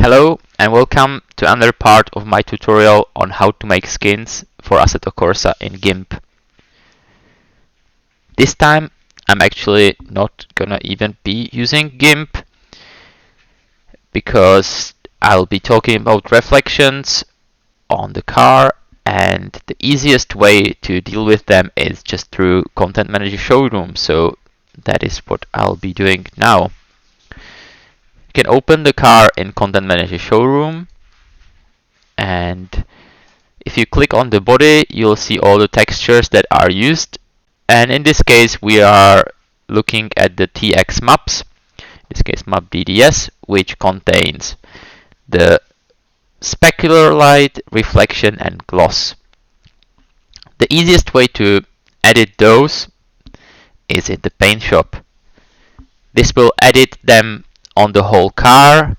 Hello and welcome to another part of my tutorial on how to make skins for Assetto Corsa in GIMP. This time I'm actually not gonna even be using GIMP because I'll be talking about reflections on the car, and the easiest way to deal with them is just through Content Manager Showroom, so that is what I'll be doing now. You can open the car in Content Manager Showroom, and if you click on the body, you'll see all the textures that are used. And in this case, we are looking at the TX maps, in this case map DDS, which contains the specular light, reflection, and gloss. The easiest way to edit those is in the paint shop. This will edit them on the whole car,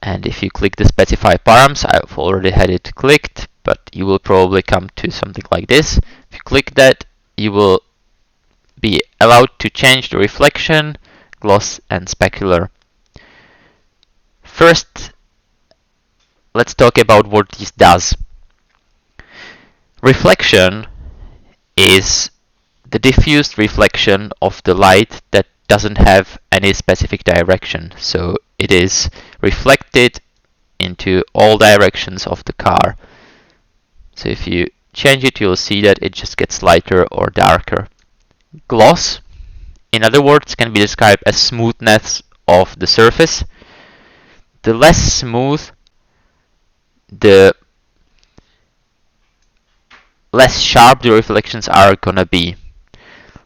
and if you click the specify params, I've already had it clicked, but you will probably come to something like this. If you click that, you will be allowed to change the reflection, gloss, and specular. First, let's talk about what this does. Reflection is the diffused reflection of the light that doesn't have any specific direction, so it is reflected into all directions of the car. So if you change it, you'll see that it just gets lighter or darker. Gloss, in other words, can be described as smoothness of the surface. The less smooth, the less sharp the reflections are gonna be.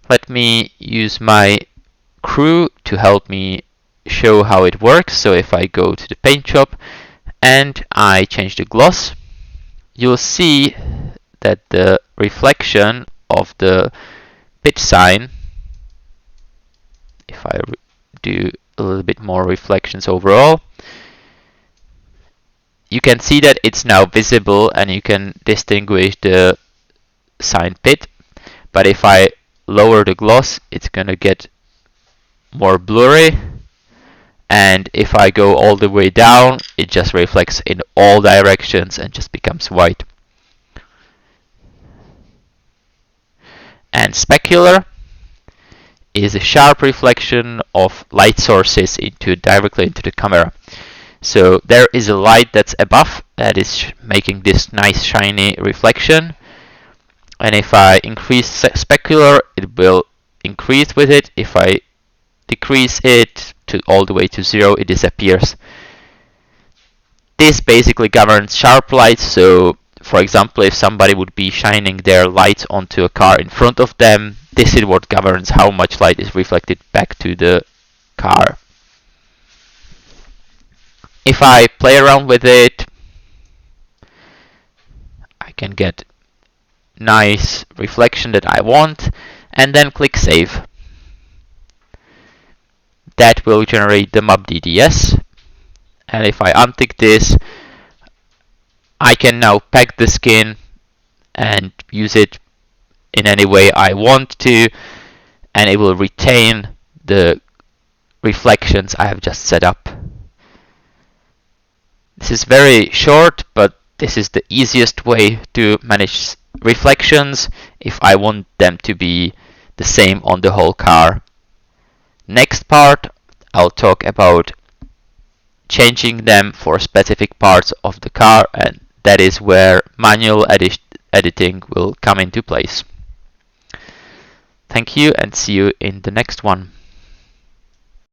Let me use my crew to help me show how it works. So if I go to the paint shop and I change the gloss, you'll see that the reflection of the pitch sign, if I do a little bit more reflections overall, you can see that it's now visible and you can distinguish the sign pit. But if I lower the gloss, it's gonna get more blurry, and if I go all the way down, it just reflects in all directions and just becomes white. And specular is a sharp reflection of light sources directly into the camera. So there is a light that's above that is making this nice shiny reflection, and if I increase specular, it will increase with it. If I decrease it to all the way to 0, it disappears. This basically governs sharp lights. So for example, if somebody would be shining their lights onto a car in front of them, this is what governs how much light is reflected back to the car. If I play around with it, I can get nice reflection that I want, and then click save. That will generate the map DDS, and if I untick this, I can now pack the skin and use it in any way I want to, and it will retain the reflections I have just set up. This is very short, but this is the easiest way to manage reflections if I want them to be the same on the whole car. Next part, I'll talk about changing them for specific parts of the car, and that is where manual editing will come into place. Thank you, and see you in the next one.